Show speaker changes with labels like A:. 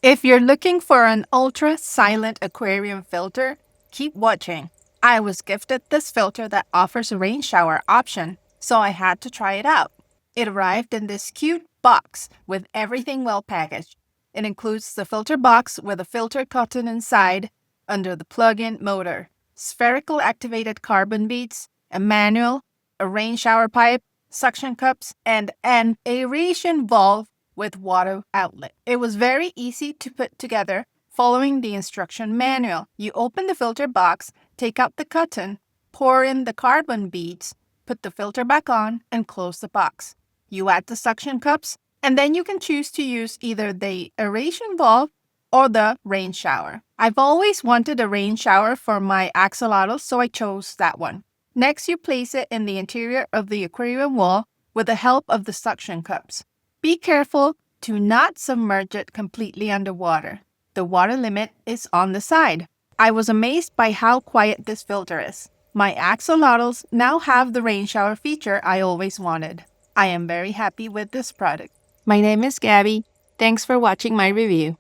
A: If you're looking for an ultra-silent aquarium filter, keep watching. I was gifted this filter that offers a rain shower option, so I had to try it out. It arrived in this cute box with everything well packaged. It includes the filter box with a filter cotton inside under the plug-in motor, spherical activated carbon beads, a manual, a rain shower pipe, suction cups, and an aeration valve with water outlet. It was very easy to put together following the instruction manual. You open the filter box, take out the cotton, pour in the carbon beads, put the filter back on, and close the box. You add the suction cups, and then you can choose to use either the aeration valve or the rain shower. I've always wanted a rain shower for my axolotl, so I chose that one. Next, you place it in the interior of the aquarium wall with the help of the suction cups. Be careful to not submerge it completely underwater. The water limit is on the side. I was amazed by how quiet this filter is. My axolotls now have the rain shower feature I always wanted. I am very happy with this product. My name is Gabby. Thanks for watching my review.